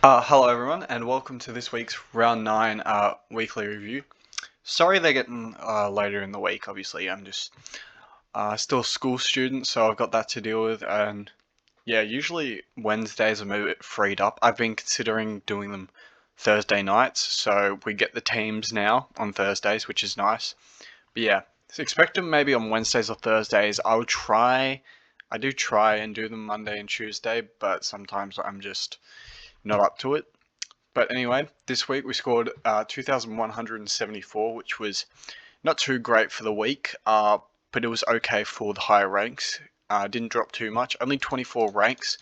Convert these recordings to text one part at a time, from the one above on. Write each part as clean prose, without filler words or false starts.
Hello everyone, and welcome to this week's Round 9 weekly review. Sorry they're getting later in the week, obviously. I'm just still a school student, so I've got that to deal with. And yeah, usually Wednesdays I'm a bit freed up. I've been considering doing them Thursday nights, so we get the teams now on Thursdays, which is nice. But yeah, so expect them maybe on Wednesdays or Thursdays. I do try and do them Monday and Tuesday, but sometimes I'm just not up to it. But anyway, this week we scored 2,174, which was not too great for the week, but it was okay for the higher ranks. Didn't drop too much, only 24 ranks.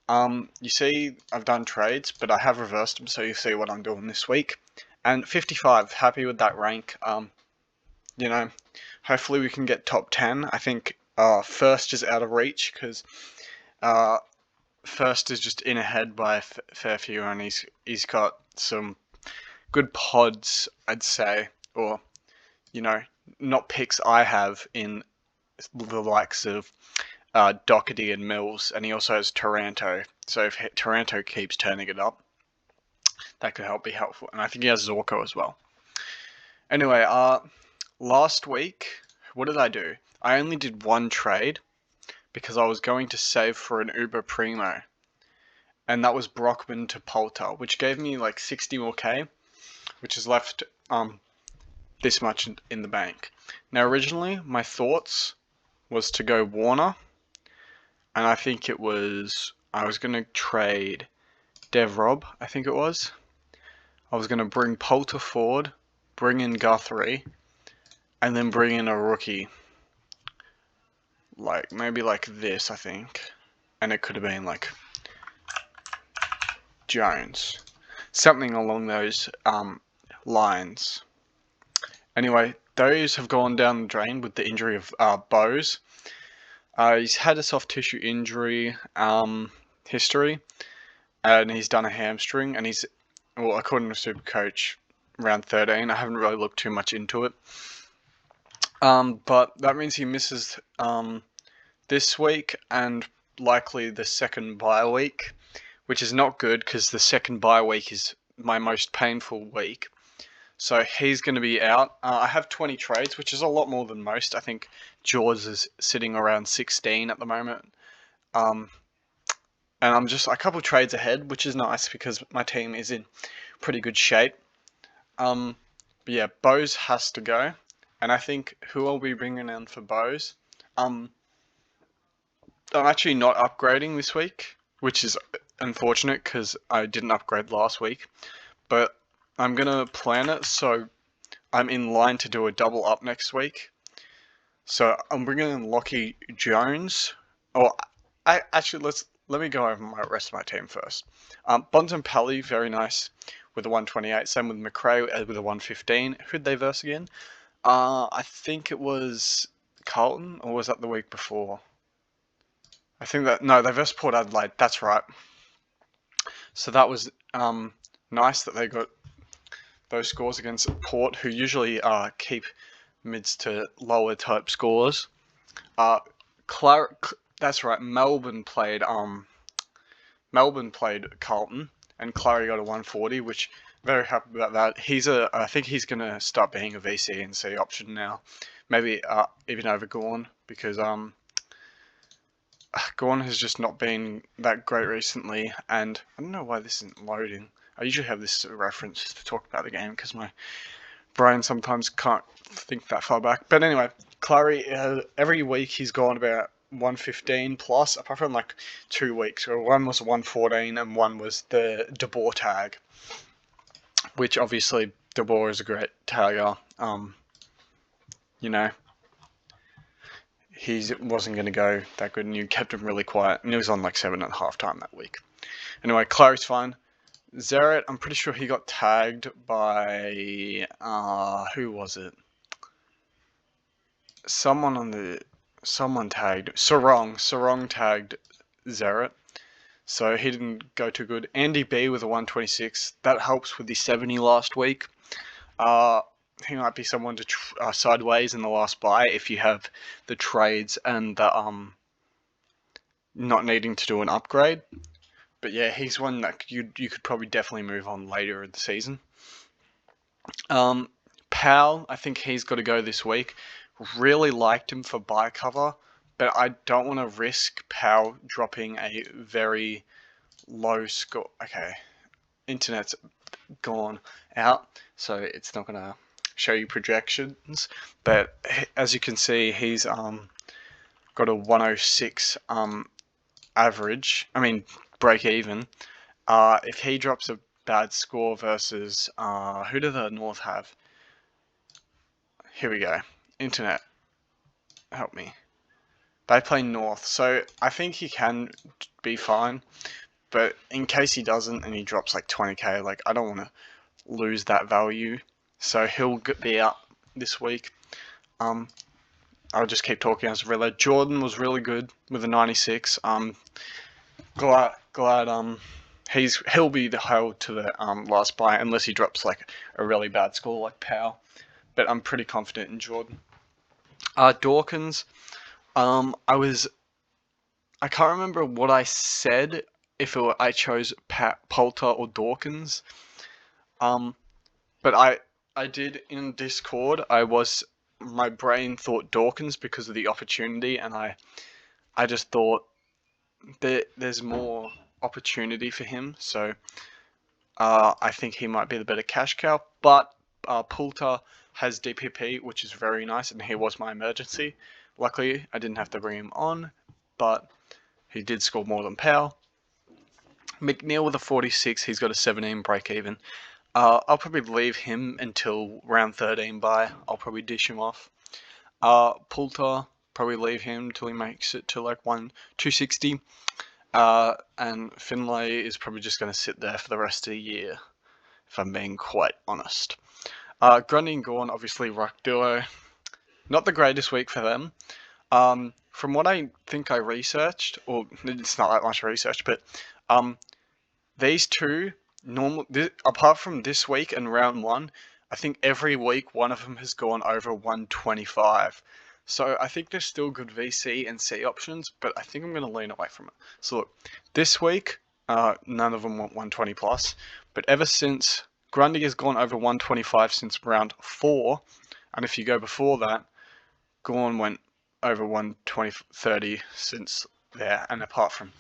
You see, I've done trades, but I have reversed them, so you see what I'm doing this week. And 55, happy with that rank. Hopefully we can get top 10. I think first is out of reach because first is just in ahead by a fair few, and he's got some good pods, I'd say, or not picks I have in the likes of Doherty and Mills, and he also has Taranto. So if Taranto keeps turning it up, that could be helpful. And I think he has Zorko as well. Anyway, last week, what did I do? I only did one trade because I was going to save for an Uber Primo, and that was Brockman to Poulter, which gave me like 60 more K, which is left this much in the bank. Now originally my thoughts was to go Warner, and I think I was going to trade Dev Rob, I think it was. I was going to bring Poulter forward, bring in Guthrie, and then bring in a rookie. Like, maybe like this, I think. And it could have been like Jones. Something along those lines. Anyway, those have gone down the drain with the injury of Bose. He's had a soft tissue injury history, and he's done a hamstring, and according to Supercoach, round 13. I haven't really looked too much into it. But that means he misses this week and likely the second bye week, which is not good because the second bye week is my most painful week. So he's going to be out. I have 20 trades, which is a lot more than most. I think Jaws is sitting around 16 at the moment. And I'm just a couple trades ahead, which is nice because my team is in pretty good shape. But yeah, Bose has to go. And I think who I'll be bringing in for Bose, I'm actually not upgrading this week, which is unfortunate because I didn't upgrade last week. But I'm going to plan it so I'm in line to do a double up next week. So I'm bringing in Lockie Jones. Let me go over my rest of my team first. Bontempelli, very nice with a 128. Same with McRae with a 115. Who'd they verse again? I think it was Carlton, or was that the week before? I think they versed Port Adelaide. That's right. So that was nice that they got those scores against Port, who usually keep mids to lower type scores. That's right. Melbourne played Carlton, and Clary got a 140, which very happy about that. I think he's gonna start being a VC and C option now, maybe even over Gawn, because Gawn has just not been that great recently, and I don't know why this isn't loading. I usually have this reference to talk about the game because my brain sometimes can't think that far back. But anyway, Clary, every week he's gone about 115 plus, apart from like 2 weeks where one was 114 and one was the De Boer tag, which obviously De Boer is a great tagger. He wasn't going to go that good, and you kept him really quiet, and he was on like 7 at halftime that week. Anyway, Clary's fine. Zeret, I'm pretty sure he got tagged by who was it? Someone tagged Sarong tagged Zeret, so he didn't go too good. Andy B with a 126, that helps with the 70 last week. He might be someone to sideways in the last buy if you have the trades and the not needing to do an upgrade. But yeah, he's one that you could probably definitely move on later in the season. Powell, I think he's got to go this week. Really liked him for buy cover, but I don't want to risk Powell dropping a very low score. Okay, internet's gone out, so it's not gonna show you projections. But as you can see, he's got a 106 average. I mean break even. If he drops a bad score versus who do the North have? Here we go. Internet, help me. They play North, so I think he can be fine. But in case he doesn't and he drops like 20k, like I don't want to lose that value. So he'll be out this week. I'll just keep talking as Rilla. Jordan was really good with a 96. Glad he'll be held to the last buy unless he drops like a really bad score like Powell. But I'm pretty confident in Jordan. Dawkins, I can't remember what I said if I chose Poulter or Dawkins. But I did in Discord. My brain thought Dawkins because of the opportunity, and I just thought there's more opportunity for him. So I think he might be the better cash cow. But Poulter has DPP, which is very nice, and he was my emergency. Luckily, I didn't have to bring him on, but he did score more than Powell. McNeil with a 46, he's got a 17 break even. I'll probably leave him until round 13 bye. I'll probably dish him off. Poulter, probably leave him until he makes it to like 260. And Finlay is probably just going to sit there for the rest of the year, if I'm being quite honest. Grundy and Gawn, obviously ruck duo. Not the greatest week for them. From what I think I researched, or it's not that much research, but these two, apart from this week and round 1, I think every week one of them has gone over 125. So I think there's still good VC and C options, but I think I'm going to lean away from it. So look, this week, none of them want 120 plus, but ever since Grundy has gone over 125 since round 4, and if you go before that, Gawn went over 120-30 since there, and apart from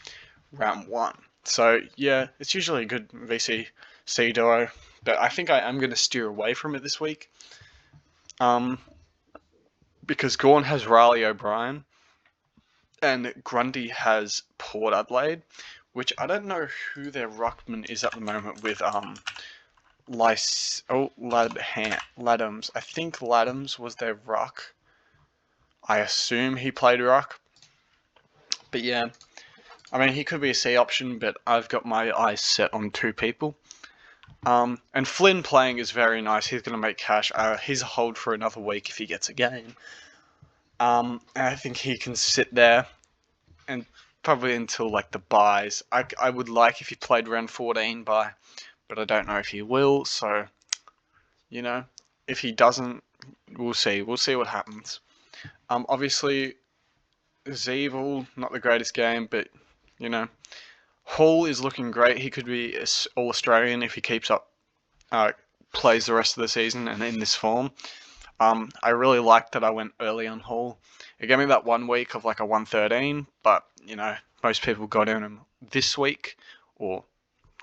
round 1. So yeah, it's usually a good VC C duo, but I think I am going to steer away from it this week. Because Gawn has Riley O'Brien, and Grundy has Port Adelaide, which I don't know who their ruckman is at the moment with Ladhams. I think Ladhams was their ruck. I assume he played ruck. But yeah, I mean, he could be a C option, but I've got my eyes set on 2 people. And Flynn playing is very nice. He's going to make cash. He's a hold for another week if he gets a game. And I think he can sit there and probably until like the buys. I would like if he played round 14 bye, but I don't know if he will. So, you know, if he doesn't, we'll see. We'll see what happens. Obviously, Zeevel, not the greatest game, but, you know, Hall is looking great. He could be All-Australian if he keeps up, plays the rest of the season and in this form. I really liked that I went early on Hall. It gave me that 1 week of like a 113, but, you know, most people got in him this week, or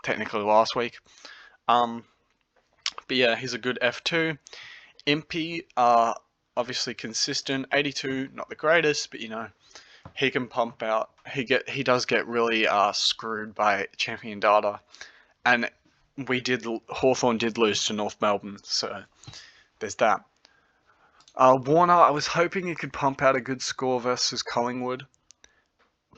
technically last week. But yeah, he's a good F2. Impey, obviously consistent. 82, not the greatest, but, you know, he can pump out. He does get really screwed by champion data, and Hawthorn did lose to North Melbourne, so there's that. Warner, I was hoping he could pump out a good score versus Collingwood,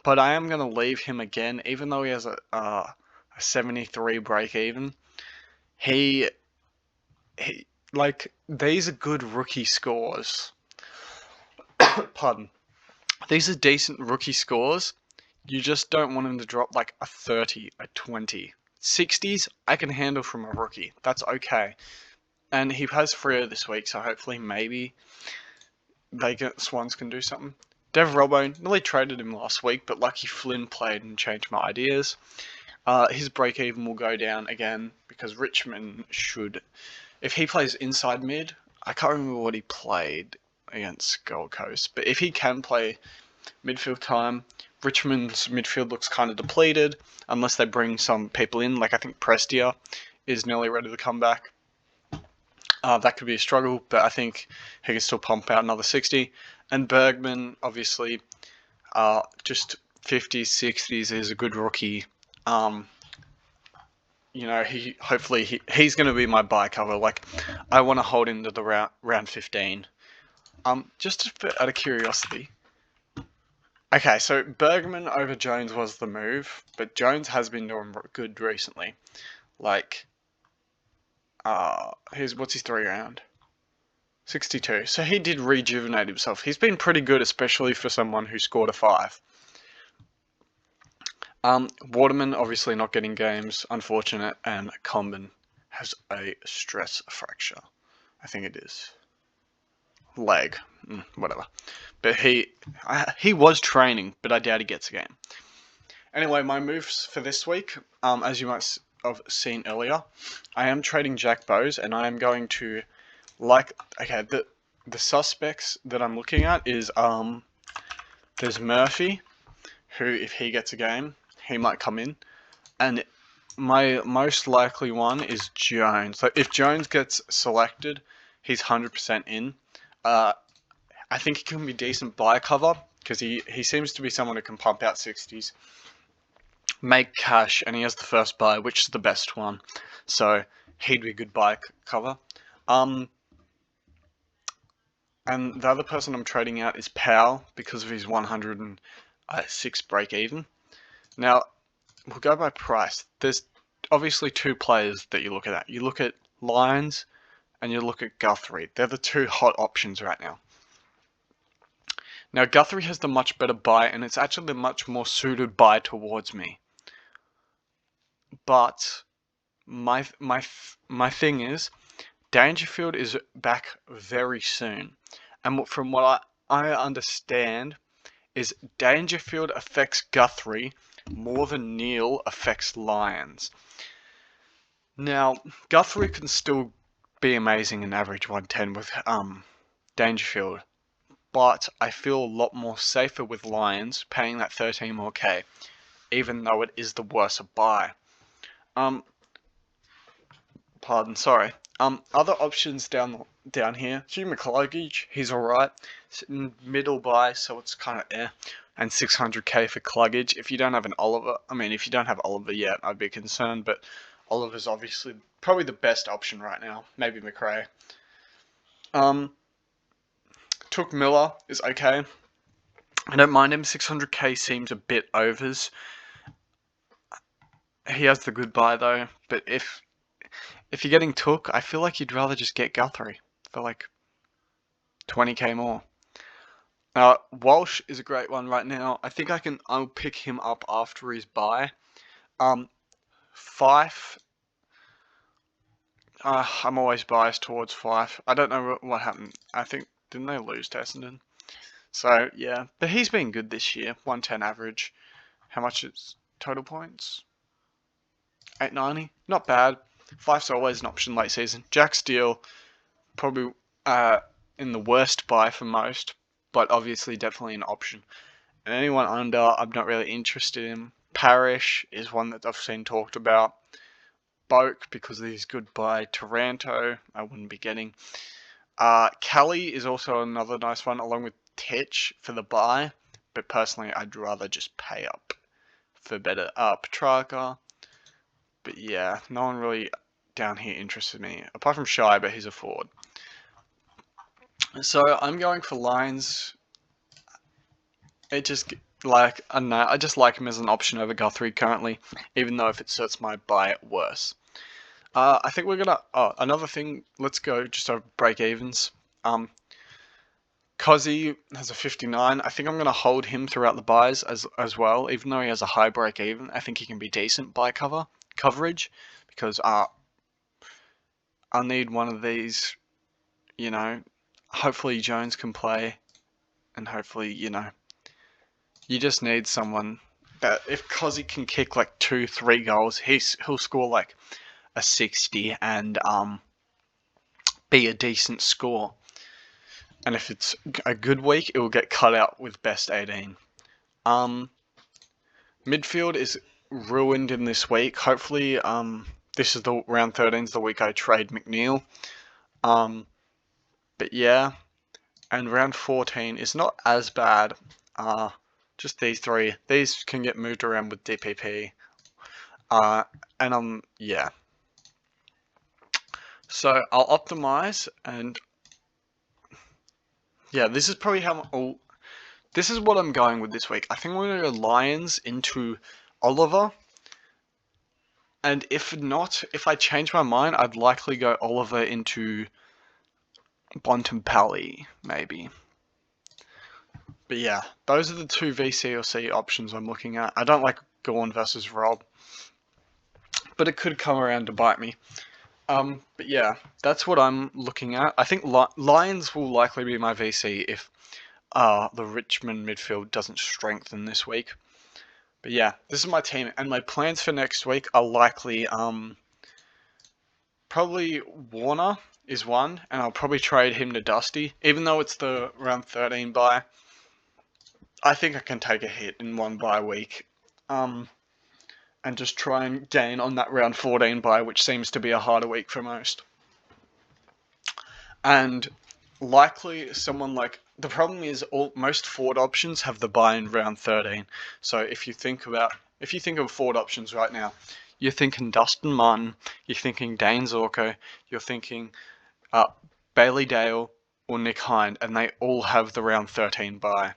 but I am going to leave him again, even though he has a 73 break even. He like, these are good rookie scores. Pardon. These are decent rookie scores. You just don't want him to drop like a 30, a 20. 60s, I can handle from a rookie. That's okay. And he has Freo this week, so hopefully maybe Swans can do something. Dev Robbo, nearly traded him last week, but lucky Flynn played and changed my ideas. his break even will go down again because Richmond should, if he plays inside mid, I can't remember what he played against Gold Coast, but if he can play midfield time, Richmond's midfield looks kind of depleted unless they bring some people in. Like I think Prestia is nearly ready to come back. That could be a struggle, but I think he can still pump out another 60. And Bergman, obviously, just 50s, 60s is a good rookie. He's going to be my buy cover. Like, I want to hold him to the round 15. Just out of curiosity. Okay, so Bergman over Jones was the move, but Jones has been doing good recently. Like, what's his 3 round? 62. So he did rejuvenate himself. He's been pretty good, especially for someone who scored a 5. Waterman obviously not getting games, unfortunate, and Comben has a stress fracture. I think it is. Leg, whatever. But he was training, but I doubt he gets a game. Anyway, my moves for this week, as you might have seen earlier, I am trading Jack Bowes, and I am going to the suspects that I'm looking at is there's Murphy, who if he gets a game, he might come in, and my most likely one is Jones. So if Jones gets selected, he's 100% in. I think he can be decent buy cover because he seems to be someone who can pump out 60s, make cash, and he has the first buy, which is the best one. So he'd be a good buy cover. And the other person I'm trading out is Powell because of his 106 break even. Now, we'll go by price. There's obviously 2 players that you look at. You look at Lyons and you look at Guthrie. They're the 2 hot options right now. Now, Guthrie has the much better buy, and it's actually the much more suited buy towards me. But my thing is, Dangerfield is back very soon. And from what I understand, is Dangerfield affects Guthrie more than Neil affects Lyons. Now, Guthrie can still be amazing in average 110 with Dangerfield, but I feel a lot more safer with Lyons paying that 13 more K, even though it is the worse buy. Other options down here, Hugh McCluggage, he's alright. Middle buy, so it's kind of and 600k for Cluggage. If you don't have an Oliver, if you don't have Oliver yet, I'd be concerned, but Oliver's obviously probably the best option right now. Maybe McRae. Took Miller is okay. I don't mind him. 600k seems a bit overs. He has the good buy though, but if you're getting Took, I feel like you'd rather just get Guthrie for like 20k more. Walsh is a great one right now. I think I'll pick him up after his buy. Fife, I'm always biased towards Fife. I don't know what happened. I think, didn't they lose to Essendon? So, yeah. But he's been good this year. 110 average. How much is total points? 890. Not bad. Fife's always an option late season. Jack Steele, probably in the worst buy for most, but obviously definitely an option. And anyone under, I'm not really interested in. Parrish is one that I've seen talked about. Boak, because he's good buy. Taranto, I wouldn't be getting. Kelly is also another nice one, along with Titch for the buy. But personally, I'd rather just pay up for better. Petrarca. But yeah, no one really down here interested me. Apart from Shy, but he's a forward. So I'm going for Lyons. I just like him as an option over Guthrie currently, even though if it suits my buy, worse. I think we're gonna. Another thing. Let's go just over break evens. Cozzy has a 59. I think I'm gonna hold him throughout the buys as well, even though he has a high break even. I think he can be decent buy coverage because I need one of these. Hopefully Jones can play, and hopefully you just need someone that if Cozzy can kick like 2-3 goals, he'll score like a 60 and be a decent score. And if it's a good week, it will get cut out with best 18. Midfield is ruined in this week. Hopefully, this is the round 13 is the week I trade McNeil. But yeah, and round 14 is not as bad. Just these three. These can get moved around with DPP. And yeah. So I'll optimize, and yeah, this is probably how. This is what I'm going with this week. I think we're going to go Lions into Oliver. And if not, if I change my mind, I'd likely go Oliver into Bontempelli, maybe. But yeah, those are the two VC or C options I'm looking at. I don't like Gorn versus Rob, but it could come around to bite me. But yeah, that's what I'm looking at. I think Lions will likely be my VC if the Richmond midfield doesn't strengthen this week. But yeah, this is my team, and my plans for next week are likely probably Warner is one, and I'll probably trade him to Dusty, even though it's the round 13 bye. I think I can take a hit in one bye week, and just try and gain on that round 14 bye, which seems to be a harder week for most. And likely someone like, the problem is most forward options have the bye in round 13. So if you think of forward options right now, you're thinking Dustin Martin, you're thinking Dane Zorko, you're thinking Bailey Dale or Nick Hind, and they all have the round 13 bye.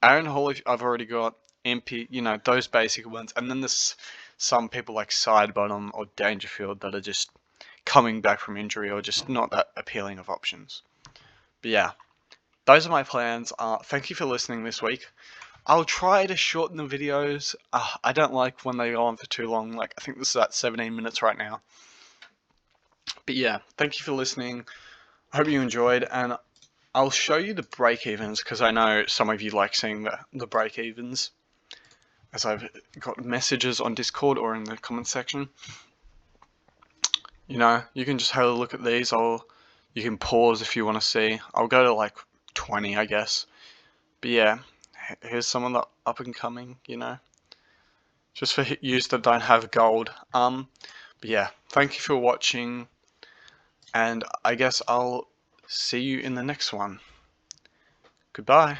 Aaron Hall, I've already got. MP, those basic ones. And then there's some people like Sidebottom or Dangerfield that are just coming back from injury or just not that appealing of options. But yeah, those are my plans. Thank you for listening this week. I'll try to shorten the videos. I don't like when they go on for too long. Like, I think this is at 17 minutes right now. But yeah, thank you for listening. I hope you enjoyed, and I'll show you the break-evens because I know some of you like seeing the break-evens, as I've got messages on Discord or in the comment section. You can just have a look at these. You can pause if you want to see. I'll go to like 20, I guess. But yeah, here's some of the up and coming, just for use that don't have gold. But yeah, thank you for watching, and I guess I'll see you in the next one. Goodbye.